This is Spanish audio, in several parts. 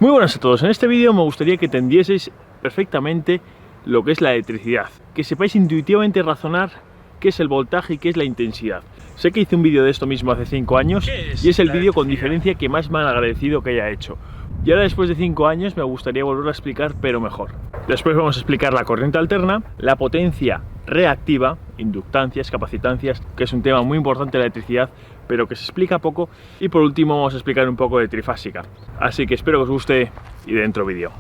Muy buenas a todos, en este vídeo me gustaría que entendieseis perfectamente lo que es la electricidad, que sepáis intuitivamente razonar qué es el voltaje y qué es la intensidad. Sé que hice un vídeo de esto mismo hace 5 años y es el vídeo con diferencia que más me han agradecido que haya hecho. Y ahora después de 5 años me gustaría volverlo a explicar, pero mejor. Después vamos a explicar la corriente alterna, la potencia reactiva, inductancias, capacitancias, que es un tema muy importante de la electricidad, pero que se explica poco. Y por último vamos a explicar un poco de trifásica. Así que espero que os guste y dentro vídeo.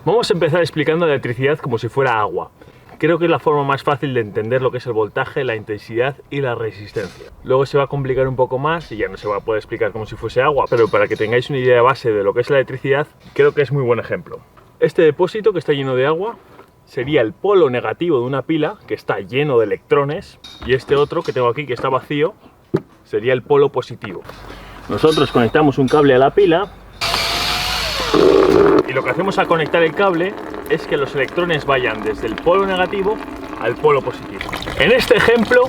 Vamos a empezar explicando la electricidad como si fuera agua. Creo que es la forma más fácil de entender lo que es el voltaje, la intensidad y la resistencia. Luego se va a complicar un poco más y ya no se va a poder explicar como si fuese agua, pero para que tengáis una idea base de lo que es la electricidad, creo que es muy buen ejemplo. Este depósito que está lleno de agua sería el polo negativo de una pila que está lleno de electrones, y este otro que tengo aquí que está vacío sería el polo positivo. Nosotros conectamos un cable a la pila y lo que hacemos al conectar el cable es que los electrones vayan desde el polo negativo al polo positivo. En este ejemplo,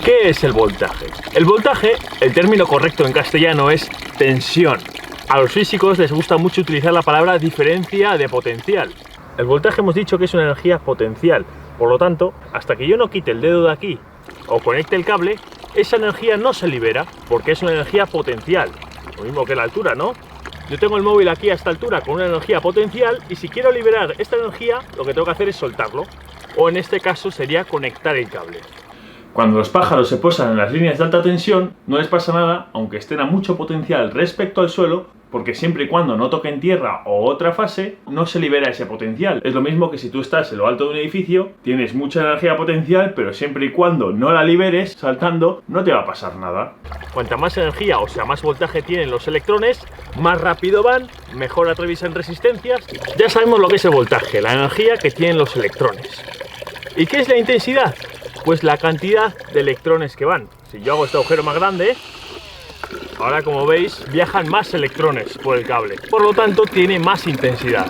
¿qué es el voltaje? El voltaje, el término correcto en castellano es tensión. A los físicos les gusta mucho utilizar la palabra diferencia de potencial. El voltaje hemos dicho que es una energía potencial, por lo tanto, hasta que yo no quite el dedo de aquí o conecte el cable, esa energía no se libera porque es una energía potencial. Lo mismo que la altura, ¿no? Yo tengo el móvil aquí a esta altura con una energía potencial y si quiero liberar esta energía, lo que tengo que hacer es soltarlo. O en este caso sería conectar el cable. Cuando los pájaros se posan en las líneas de alta tensión, no les pasa nada, aunque estén a mucho potencial respecto al suelo, porque siempre y cuando no toquen tierra o otra fase, no se libera ese potencial. Es lo mismo que si tú estás en lo alto de un edificio, tienes mucha energía potencial, pero siempre y cuando no la liberes saltando, no te va a pasar nada. Cuanta más energía, o sea, más voltaje tienen los electrones, más rápido van, mejor atraviesan resistencias. Ya sabemos lo que es el voltaje, la energía que tienen los electrones. ¿Y qué es la intensidad? Pues la cantidad de electrones que van. Si yo hago este agujero más grande, ahora como veis viajan más electrones por el cable, por lo tanto tiene más intensidad.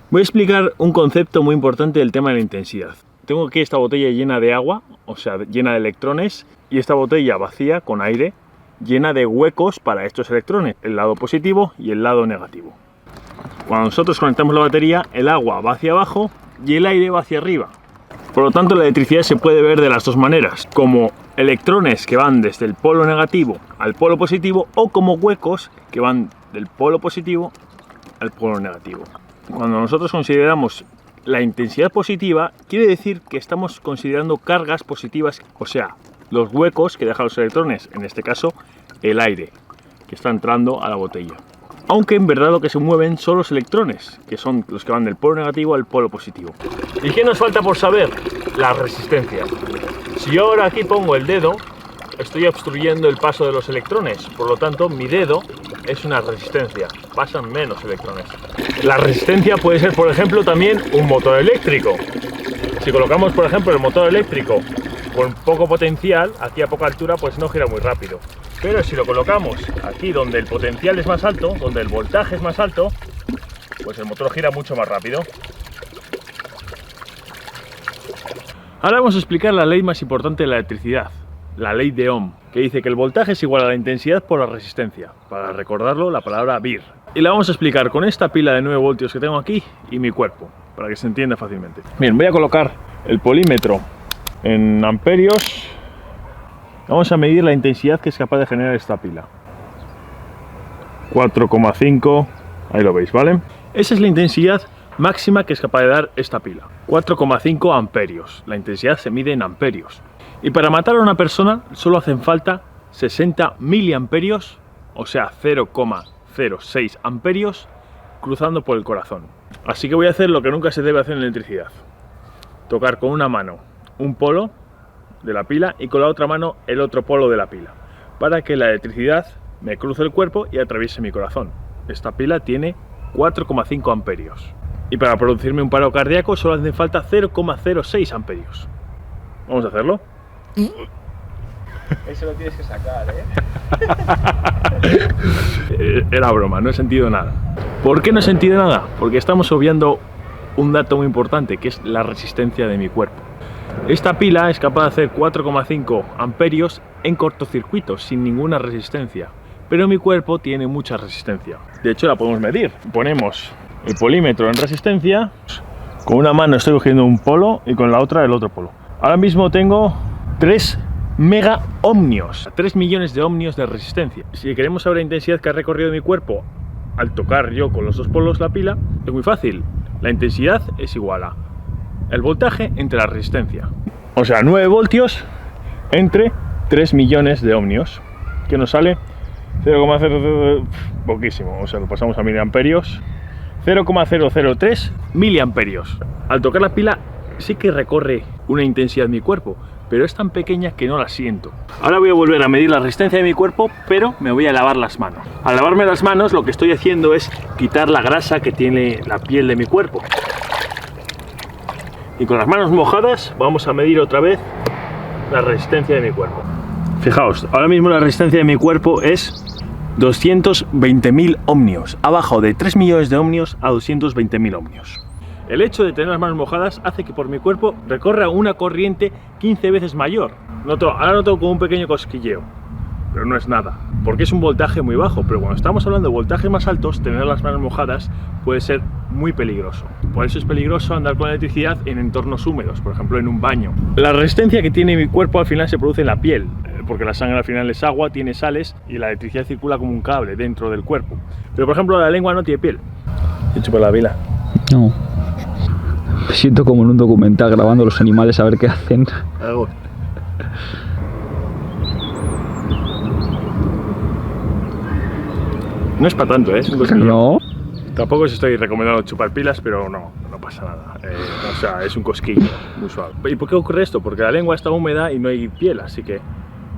Voy a explicar un concepto muy importante del tema de la intensidad. Tengo aquí esta botella llena de agua, o sea, llena de electrones, y esta botella vacía con aire, llena de huecos para estos electrones, el lado positivo y el lado negativo. Cuando nosotros conectamos la batería, el agua va hacia abajo y el aire va hacia arriba. Por lo tanto, la electricidad se puede ver de las dos maneras, como electrones que van desde el polo negativo al polo positivo o como huecos que van del polo positivo al polo negativo. Cuando nosotros consideramos la intensidad positiva, quiere decir que estamos considerando cargas positivas, o sea, los huecos que dejan los electrones, en este caso el aire que está entrando a la botella. Aunque en verdad lo que se mueven son los electrones, que son los que van del polo negativo al polo positivo. ¿Y qué nos falta por saber? La resistencia. Si yo ahora aquí pongo el dedo, estoy obstruyendo el paso de los electrones, por lo tanto mi dedo es una resistencia, pasan menos electrones. La resistencia puede ser, por ejemplo, también un motor eléctrico. Si colocamos, por ejemplo, el motor eléctrico con poco potencial, aquí a poca altura, pues no gira muy rápido. Pero si lo colocamos aquí donde el potencial es más alto, donde el voltaje es más alto, pues el motor gira mucho más rápido. Ahora vamos a explicar la ley más importante de la electricidad, la ley de Ohm, que dice que el voltaje es igual a la intensidad por la resistencia. Para recordarlo, la palabra VIR. Y la vamos a explicar con esta pila de 9 voltios que tengo aquí y mi cuerpo, para que se entienda fácilmente. Bien, voy a colocar el polímetro en amperios. Vamos a medir la intensidad que es capaz de generar esta pila. 4,5, ahí lo veis, ¿vale? Esa es la intensidad máxima que es capaz de dar esta pila. 4,5 amperios. La intensidad se mide en amperios. Y para matar a una persona solo hacen falta 60 miliamperios, o sea 0,06 amperios, cruzando por el corazón. Así que voy a hacer lo que nunca se debe hacer en electricidad. Tocar con una mano un polo de la pila y con la otra mano el otro polo de la pila, para que la electricidad me cruce el cuerpo y atraviese mi corazón. Esta pila tiene 4,5 amperios y para producirme un paro cardíaco solo hace falta 0,06 amperios. Vamos a hacerlo. Eso lo tienes que sacar, Era broma, no he sentido nada. ¿Por qué no he sentido nada? Porque estamos obviando un dato muy importante, que es la resistencia de mi cuerpo. Esta pila es capaz de hacer 4,5 amperios en cortocircuito, sin ninguna resistencia. Pero mi cuerpo tiene mucha resistencia. De hecho, la podemos medir. Ponemos el polímetro en resistencia. Con una mano estoy cogiendo un polo y con la otra el otro polo. Ahora mismo tengo 3 mega ohmios, 3 millones de ohmios de resistencia. Si queremos saber la intensidad que ha recorrido mi cuerpo al tocar yo con los dos polos la pila, es muy fácil. La intensidad es igual a el voltaje entre la resistencia. O sea, 9 voltios entre 3 millones de ohmios, que nos sale 0,00, poquísimo, o sea, lo pasamos a miliamperios, 0,003 miliamperios. Al tocar la pila sí que recorre una intensidad en mi cuerpo, pero es tan pequeña que no la siento. Ahora voy a volver a medir la resistencia de mi cuerpo, pero me voy a lavar las manos. Al lavarme las manos lo que estoy haciendo es quitar la grasa que tiene la piel de mi cuerpo. Y con las manos mojadas vamos a medir otra vez la resistencia de mi cuerpo. Fijaos, ahora mismo la resistencia de mi cuerpo es 220.000 ohmios. Ha bajado de 3 millones de ohmios a 220.000 ohmios. El hecho de tener las manos mojadas hace que por mi cuerpo recorra una corriente 15 veces mayor. Ahora noto como un pequeño cosquilleo, pero no es nada, porque es un voltaje muy bajo. Pero cuando estamos hablando de voltajes más altos, tener las manos mojadas puede ser muy peligroso. Por eso es peligroso andar con electricidad en entornos húmedos, por ejemplo en un baño. La resistencia que tiene mi cuerpo al final se produce en la piel, porque la sangre al final es agua, tiene sales y la electricidad circula como un cable dentro del cuerpo. Pero por ejemplo la lengua no tiene piel. He hecho por la vila. No. Me siento como en un documental grabando los animales a ver qué hacen. Algo. No es para tanto, ¿eh? Es un cosquilleo. No. Tampoco os estoy recomendando chupar pilas, pero no pasa nada. O sea, es un cosquillo muy suave. ¿Y por qué ocurre esto? Porque la lengua está húmeda y no hay piel, así que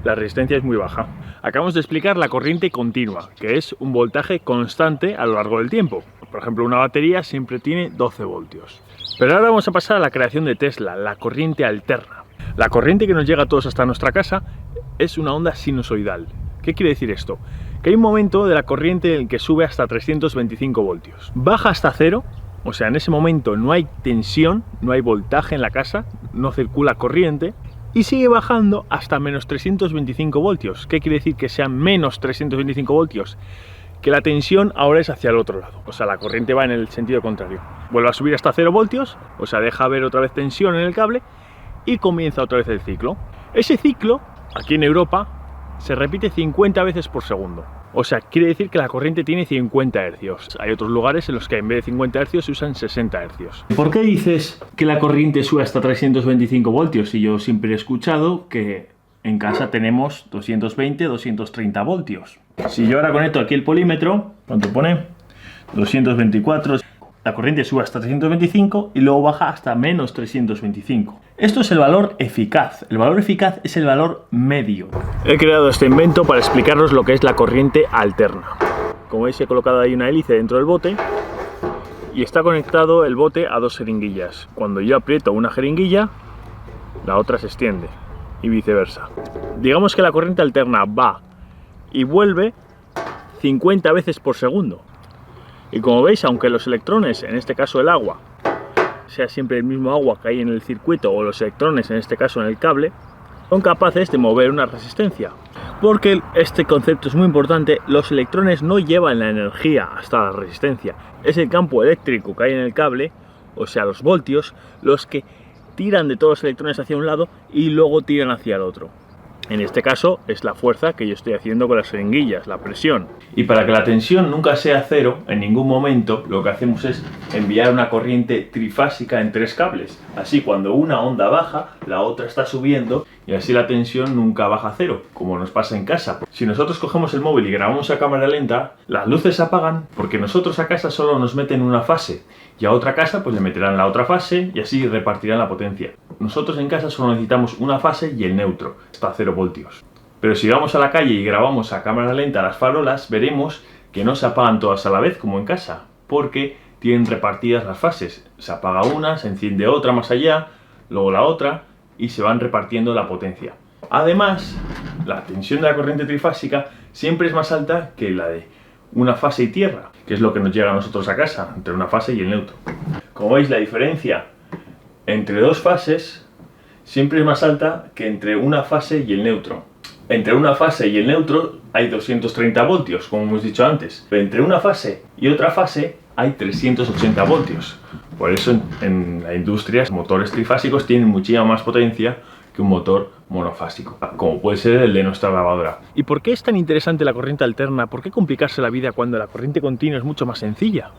la resistencia es muy baja. Acabamos de explicar la corriente continua, que es un voltaje constante a lo largo del tiempo. Por ejemplo, una batería siempre tiene 12 voltios. Pero ahora vamos a pasar a la creación de Tesla, la corriente alterna. La corriente que nos llega a todos hasta nuestra casa es una onda sinusoidal. ¿Qué quiere decir esto? Que hay un momento de la corriente en el que sube hasta 325 voltios. Baja hasta cero, o sea, en ese momento no hay tensión, no hay voltaje en la casa, no circula corriente, y sigue bajando hasta menos 325 voltios. ¿Qué quiere decir que sean menos 325 voltios? Que la tensión ahora es hacia el otro lado, o sea, la corriente va en el sentido contrario. Vuelve a subir hasta 0 voltios, o sea, deja ver otra vez tensión en el cable y comienza otra vez el ciclo. Ese ciclo, aquí en Europa, se repite 50 veces por segundo. O sea, quiere decir que la corriente tiene 50 hercios. Hay otros lugares en los que en vez de 50 hercios se usan 60 hercios. ¿Por qué dices que la corriente sube hasta 325 voltios? Si yo siempre he escuchado que en casa tenemos 220, 230 voltios. Si yo ahora conecto aquí el polímetro, ¿cuánto pone? 224. La corriente sube hasta 325 y luego baja hasta menos 325. Esto es el valor eficaz. El valor eficaz es el valor medio. He creado este invento para explicaros lo que es la corriente alterna. Como veis, he colocado ahí una hélice dentro del bote y está conectado el bote a dos jeringuillas. Cuando yo aprieto una jeringuilla, la otra se extiende y viceversa. Digamos que la corriente alterna va y vuelve 50 veces por segundo. Y como veis, aunque los electrones, en este caso el agua, sea siempre el mismo agua que hay en el circuito, o los electrones, en este caso en el cable, son capaces de mover una resistencia. Porque este concepto es muy importante, los electrones no llevan la energía hasta la resistencia. Es el campo eléctrico que hay en el cable, o sea, los voltios, los que tiran de todos los electrones hacia un lado y luego tiran hacia el otro. En este caso es la fuerza que yo estoy haciendo con las jeringuillas, la presión. Y para que la tensión nunca sea cero, en ningún momento, lo que hacemos es enviar una corriente trifásica en tres cables. Así cuando una onda baja, la otra está subiendo y así la tensión nunca baja a cero, como nos pasa en casa. Si nosotros cogemos el móvil y grabamos a cámara lenta, las luces se apagan porque nosotros a casa solo nos meten una fase y a otra casa pues le meterán la otra fase y así repartirán la potencia. Nosotros en casa solo necesitamos una fase y el neutro, hasta 0 voltios. Pero si vamos a la calle y grabamos a cámara lenta las farolas, veremos que no se apagan todas a la vez como en casa, porque tienen repartidas las fases. Se apaga una, se enciende otra más allá, luego la otra y se van repartiendo la potencia. Además, la tensión de la corriente trifásica siempre es más alta que la de una fase y tierra, que es lo que nos llega a nosotros a casa, entre una fase y el neutro. Como veis, la diferencia entre dos fases siempre es más alta que entre una fase y el neutro. Entre una fase y el neutro hay 230 voltios, como hemos dicho antes, pero entre una fase y otra fase hay 380 voltios. Por eso en la industria los motores trifásicos tienen muchísima más potencia que un motor monofásico, como puede ser el de nuestra lavadora. ¿Y por qué es tan interesante la corriente alterna? ¿Por qué complicarse la vida cuando la corriente continua es mucho más sencilla?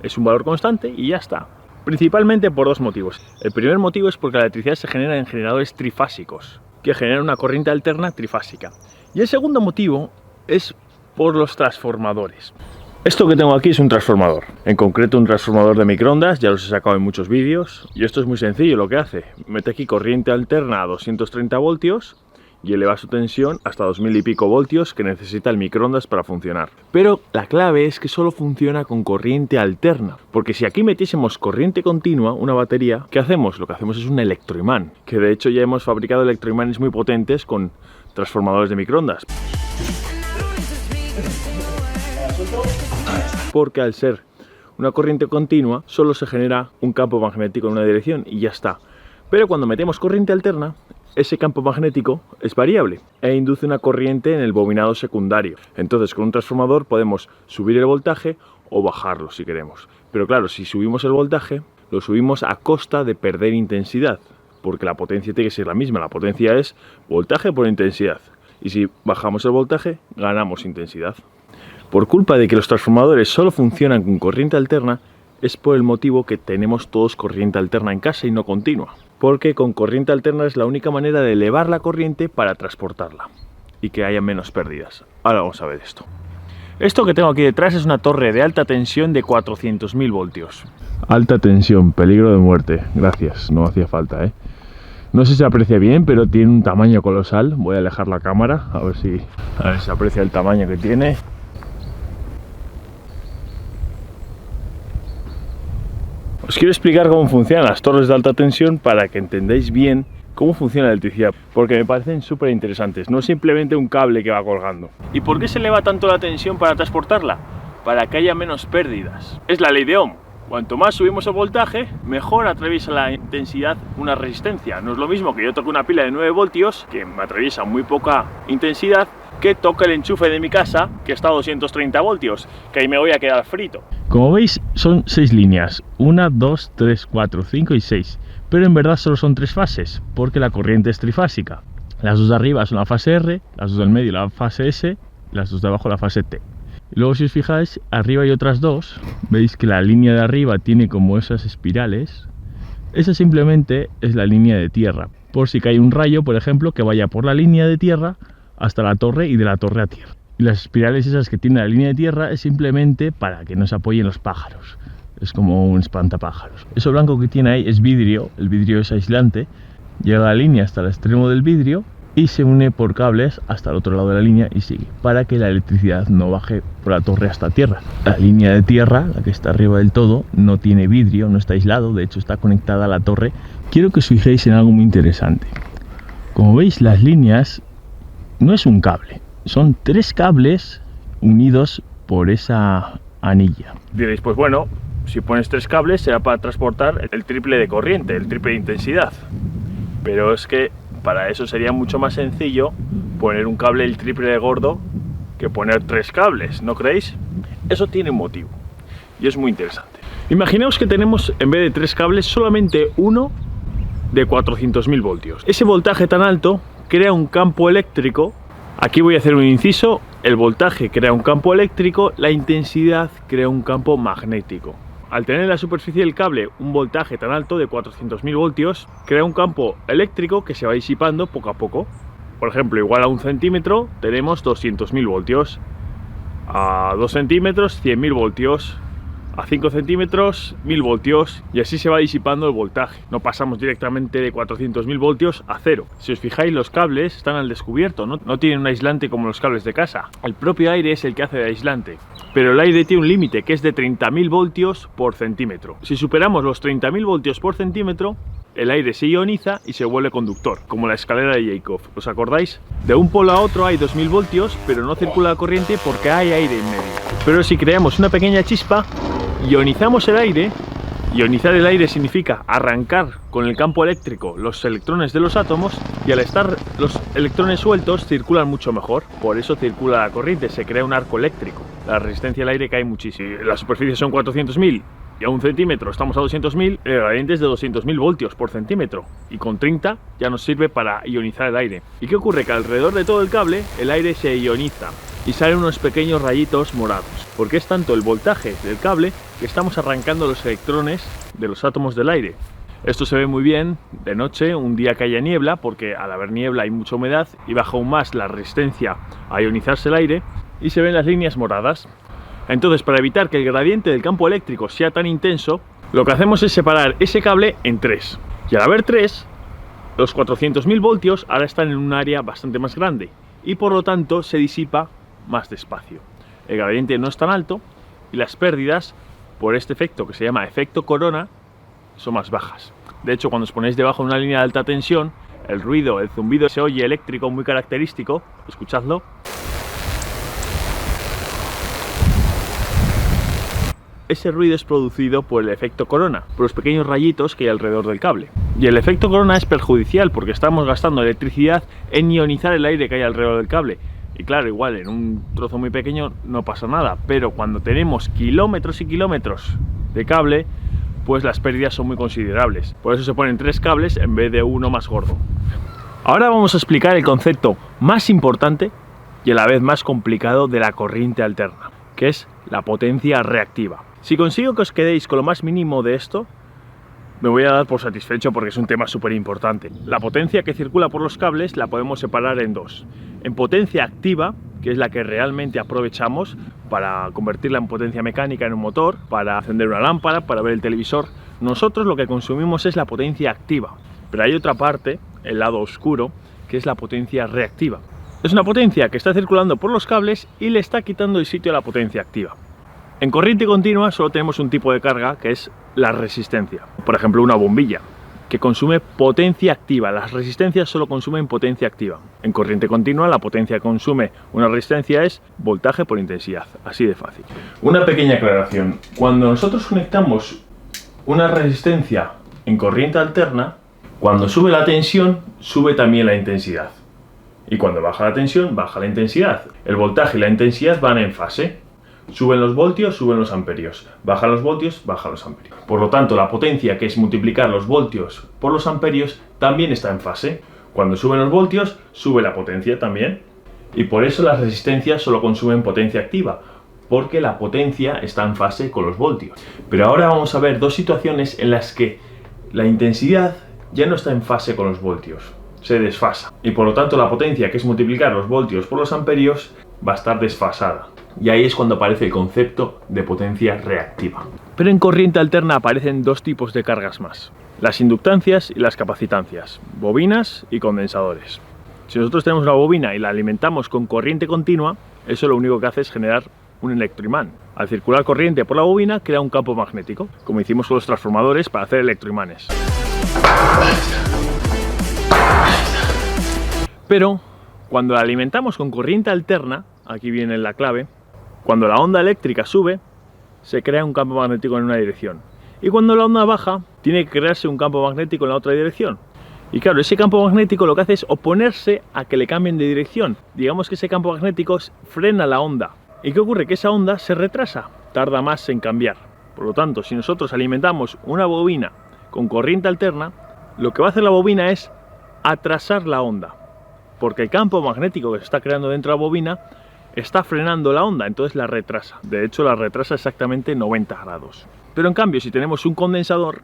Es un valor constante y ya está. Principalmente por dos motivos. El primer motivo es porque la electricidad se genera en generadores trifásicos, que generan una corriente alterna trifásica. Y el segundo motivo es por los transformadores. Esto que tengo aquí es un transformador, en concreto un transformador de microondas, ya los he sacado en muchos vídeos, y esto es muy sencillo lo que hace. Mete aquí corriente alterna a 230 voltios y eleva su tensión hasta 2000 y pico voltios que necesita el microondas para funcionar. Pero la clave es que solo funciona con corriente alterna, porque si aquí metiésemos corriente continua, una batería, ¿qué hacemos? Lo que hacemos es un electroimán, que de hecho ya hemos fabricado electroimanes muy potentes con transformadores de microondas. Porque al ser una corriente continua solo se genera un campo magnético en una dirección y ya está. Pero cuando metemos corriente alterna, ese campo magnético es variable e induce una corriente en el bobinado secundario. Entonces con un transformador podemos subir el voltaje o bajarlo si queremos. Pero claro, si subimos el voltaje, lo subimos a costa de perder intensidad, porque la potencia tiene que ser la misma. La potencia es voltaje por intensidad. Y si bajamos el voltaje, ganamos intensidad. Por culpa de que los transformadores solo funcionan con corriente alterna, es por el motivo que tenemos todos corriente alterna en casa y no continua. Porque con corriente alterna es la única manera de elevar la corriente para transportarla y que haya menos pérdidas. Ahora vamos a ver esto. Esto que tengo aquí detrás es una torre de alta tensión de 400.000 voltios. Alta tensión, peligro de muerte. Gracias, no hacía falta, ¿eh? No sé si se aprecia bien, pero tiene un tamaño colosal. Voy a alejar la cámara a ver si se aprecia el tamaño que tiene. Os quiero explicar cómo funcionan las torres de alta tensión para que entendáis bien cómo funciona la electricidad, porque me parecen súper interesantes. No es simplemente un cable que va colgando. ¿Y por qué se eleva tanto la tensión para transportarla? Para que haya menos pérdidas. Es la ley de Ohm. Cuanto más subimos el voltaje, mejor atraviesa la intensidad una resistencia. No es lo mismo que yo toque una pila de 9 voltios, que me atraviesa muy poca intensidad, que toque el enchufe de mi casa, que está a 230 voltios, que ahí me voy a quedar frito. Como veis, son 6 líneas. 1, 2, 3, 4, 5 y 6. Pero en verdad solo son 3 fases, porque la corriente es trifásica. Las dos de arriba son la fase R, las dos del medio la fase S, las dos de abajo la fase T. Y luego, si os fijáis, arriba hay otras dos. Veis que la línea de arriba tiene como esas espirales. Esa simplemente es la línea de tierra. Por si cae un rayo, por ejemplo, que vaya por la línea de tierra hasta la torre y de la torre a tierra. Y las espirales esas que tiene la línea de tierra es simplemente para que no se apoyen los pájaros. Es como un espantapájaros. Eso blanco que tiene ahí es vidrio. El vidrio es aislante. Llega la línea hasta el extremo del vidrio y se une por cables hasta el otro lado de la línea y sigue, para que la electricidad no baje por la torre hasta tierra. La línea de tierra, la que está arriba del todo, no tiene vidrio, no está aislado, de hecho está conectada a la torre. Quiero que os fijéis en algo muy interesante. Como veis, las líneas no es un cable, son 3 cables unidos por esa anilla. Diréis, pues bueno, si pones 3 cables será para transportar el triple de corriente, el triple de intensidad. Pero es que para eso sería mucho más sencillo poner un cable el triple de gordo que poner 3 cables, ¿no creéis? Eso tiene un motivo y es muy interesante. Imaginaos que tenemos, en vez de 3 cables, solamente uno de 400.000 voltios. Ese voltaje tan alto crea un campo eléctrico. Aquí voy a hacer un inciso. El voltaje crea un campo eléctrico, la intensidad crea un campo magnético. Al tener en la superficie del cable un voltaje tan alto de 400.000 voltios, crea un campo eléctrico que se va disipando poco a poco. Por ejemplo, igual a 1 centímetro tenemos 200.000 voltios, a 2 centímetros 100.000 voltios, a 5 centímetros 1000 voltios, y así se va disipando el voltaje. No pasamos directamente de 400.000 voltios a 0. Si os fijáis, los cables están al descubierto, no tienen un aislante como los cables de casa. El propio aire es el que hace de aislante. Pero el aire tiene un límite que es de 30.000 voltios por centímetro. Si superamos los 30.000 voltios por centímetro, el aire se ioniza y se vuelve conductor, como la escalera de Jacob. ¿Os acordáis? De un polo a otro hay 2000 voltios, pero no circula la corriente porque hay aire en medio. Pero si creamos una pequeña chispa, ionizamos el aire. Ionizar el aire significa arrancar con el campo eléctrico los electrones de los átomos, y al estar los electrones sueltos circulan mucho mejor. Por eso circula la corriente, se crea un arco eléctrico. La resistencia al aire cae muchísimo. La superficie son 400.000 y a 1 centímetro estamos a 200.000, el gradiente es de 200.000 voltios por centímetro, y con 30 ya nos sirve para ionizar el aire. ¿Y qué ocurre? Que alrededor de todo el cable el aire se ioniza y salen unos pequeños rayitos morados, porque es tanto el voltaje del cable que estamos arrancando los electrones de los átomos del aire. Esto se ve muy bien de noche, un día que haya niebla, porque al haber niebla hay mucha humedad y baja aún más la resistencia a ionizarse el aire, y se ven las líneas moradas. Entonces, para evitar que el gradiente del campo eléctrico sea tan intenso, lo que hacemos es separar ese cable en 3. Y al haber 3, los 400.000 voltios ahora están en un área bastante más grande y por lo tanto se disipa más despacio. El gradiente no es tan alto y las pérdidas, por este efecto que se llama efecto corona, son más bajas. De hecho, cuando os ponéis debajo de una línea de alta tensión, el ruido, el zumbido se oye eléctrico muy característico. Escuchadlo. Ese ruido es producido por el efecto corona, por los pequeños rayitos que hay alrededor del cable. Y el efecto corona es perjudicial porque estamos gastando electricidad en ionizar el aire que hay alrededor del cable. Y claro, igual en un trozo muy pequeño no pasa nada, pero cuando tenemos kilómetros y kilómetros de cable, pues las pérdidas son muy considerables. Por eso se ponen 3 cables en vez de uno más gordo. Ahora vamos a explicar el concepto más importante y a la vez más complicado de la corriente alterna, que es la potencia reactiva. Si consigo que os quedéis con lo más mínimo de esto, me voy a dar por satisfecho porque es un tema súper importante. La potencia que circula por los cables la podemos separar en 2. En potencia activa, que es la que realmente aprovechamos para convertirla en potencia mecánica en un motor, para encender una lámpara, para ver el televisor. Nosotros lo que consumimos es la potencia activa. Pero hay otra parte, el lado oscuro, que es la potencia reactiva. Es una potencia que está circulando por los cables y le está quitando el sitio a la potencia activa. En corriente continua solo tenemos un tipo de carga, que es la resistencia. Por ejemplo, una bombilla, que consume potencia activa. Las resistencias solo consumen potencia activa. En corriente continua la potencia que consume una resistencia es voltaje por intensidad. Así de fácil. Una pequeña aclaración. Cuando nosotros conectamos una resistencia en corriente alterna, cuando sube la tensión, sube también la intensidad. Y cuando baja la tensión, baja la intensidad. El voltaje y la intensidad van en fase. Suben los voltios, suben los amperios. Bajan los voltios, bajan los amperios. Por lo tanto, la potencia, que es multiplicar los voltios por los amperios, también está en fase. Cuando suben los voltios, sube la potencia también. Y por eso las resistencias solo consumen potencia activa, porque la potencia está en fase con los voltios. Pero ahora vamos a ver 2 situaciones en las que la intensidad ya no está en fase con los voltios. Se desfasa. Y por lo tanto, la potencia, que es multiplicar los voltios por los amperios, va a estar desfasada. Y ahí es cuando aparece el concepto de potencia reactiva. Pero en corriente alterna aparecen 2 tipos de cargas más: las inductancias y las capacitancias, bobinas y condensadores. Si nosotros tenemos una bobina y la alimentamos con corriente continua, eso lo único que hace es generar un electroimán. Al circular corriente por la bobina, crea un campo magnético, como hicimos con los transformadores para hacer electroimanes. Pero cuando la alimentamos con corriente alterna, aquí viene la clave, cuando la onda eléctrica sube, se crea un campo magnético en una dirección. Y cuando la onda baja, tiene que crearse un campo magnético en la otra dirección. Y claro, ese campo magnético lo que hace es oponerse a que le cambien de dirección. Digamos que ese campo magnético frena la onda. ¿Y qué ocurre? Que esa onda se retrasa, tarda más en cambiar. Por lo tanto, si nosotros alimentamos una bobina con corriente alterna, lo que va a hacer la bobina es atrasar la onda. Porque el campo magnético que se está creando dentro de la bobina está frenando la onda, entonces la retrasa. De hecho, la retrasa exactamente 90 grados. Pero en cambio, si tenemos un condensador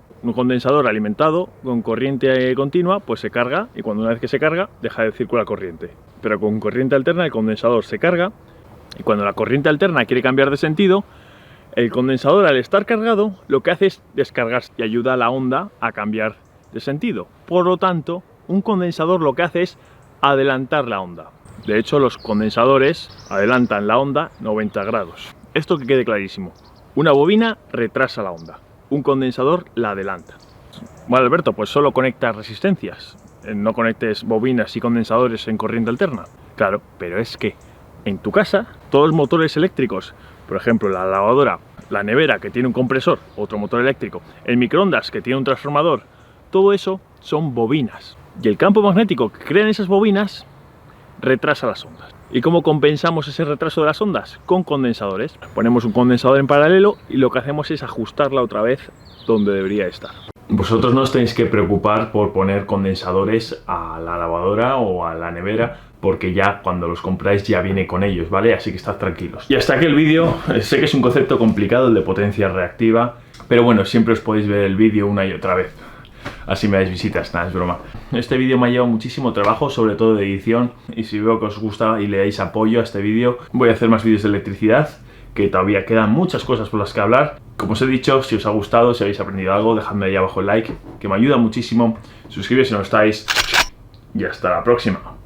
alimentado con corriente continua, pues se carga, y cuando una vez que se carga, deja de circular corriente. Pero con corriente alterna, el condensador se carga, y cuando la corriente alterna quiere cambiar de sentido, el condensador, al estar cargado, lo que hace es descargarse y ayuda a la onda a cambiar de sentido. Por lo tanto, un condensador lo que hace es adelantar la onda. De hecho, los condensadores adelantan la onda 90 grados. Esto que quede clarísimo. Una bobina retrasa la onda. Un condensador la adelanta. Vale, Alberto, pues solo conectas resistencias, no conectes bobinas y condensadores en corriente alterna. Claro, pero es que en tu casa todos los motores eléctricos, por ejemplo la lavadora, la nevera que tiene un compresor, otro motor eléctrico, el microondas que tiene un transformador, todo eso son bobinas. Y el campo magnético que crean esas bobinas retrasa las ondas. ¿Y cómo compensamos ese retraso de las ondas? Con condensadores. Ponemos un condensador en paralelo y lo que hacemos es ajustarla otra vez donde debería estar. Vosotros no os tenéis que preocupar por poner condensadores a la lavadora o a la nevera, porque ya cuando los compráis ya viene con ellos, ¿vale? Así que estad tranquilos. Y hasta aquí el vídeo. Sé que es un concepto complicado el de potencia reactiva, pero bueno, siempre os podéis ver el vídeo una y otra vez. Así me dais visitas, nada, es broma. Este vídeo me ha llevado muchísimo trabajo, sobre todo de edición, y si veo que os gusta y le dais apoyo a este vídeo, voy a hacer más vídeos de electricidad, que todavía quedan muchas cosas por las que hablar. Como os he dicho, si os ha gustado, si habéis aprendido algo, dejadme ahí abajo el like, que me ayuda muchísimo. Suscribiros si no estáis, y hasta la próxima.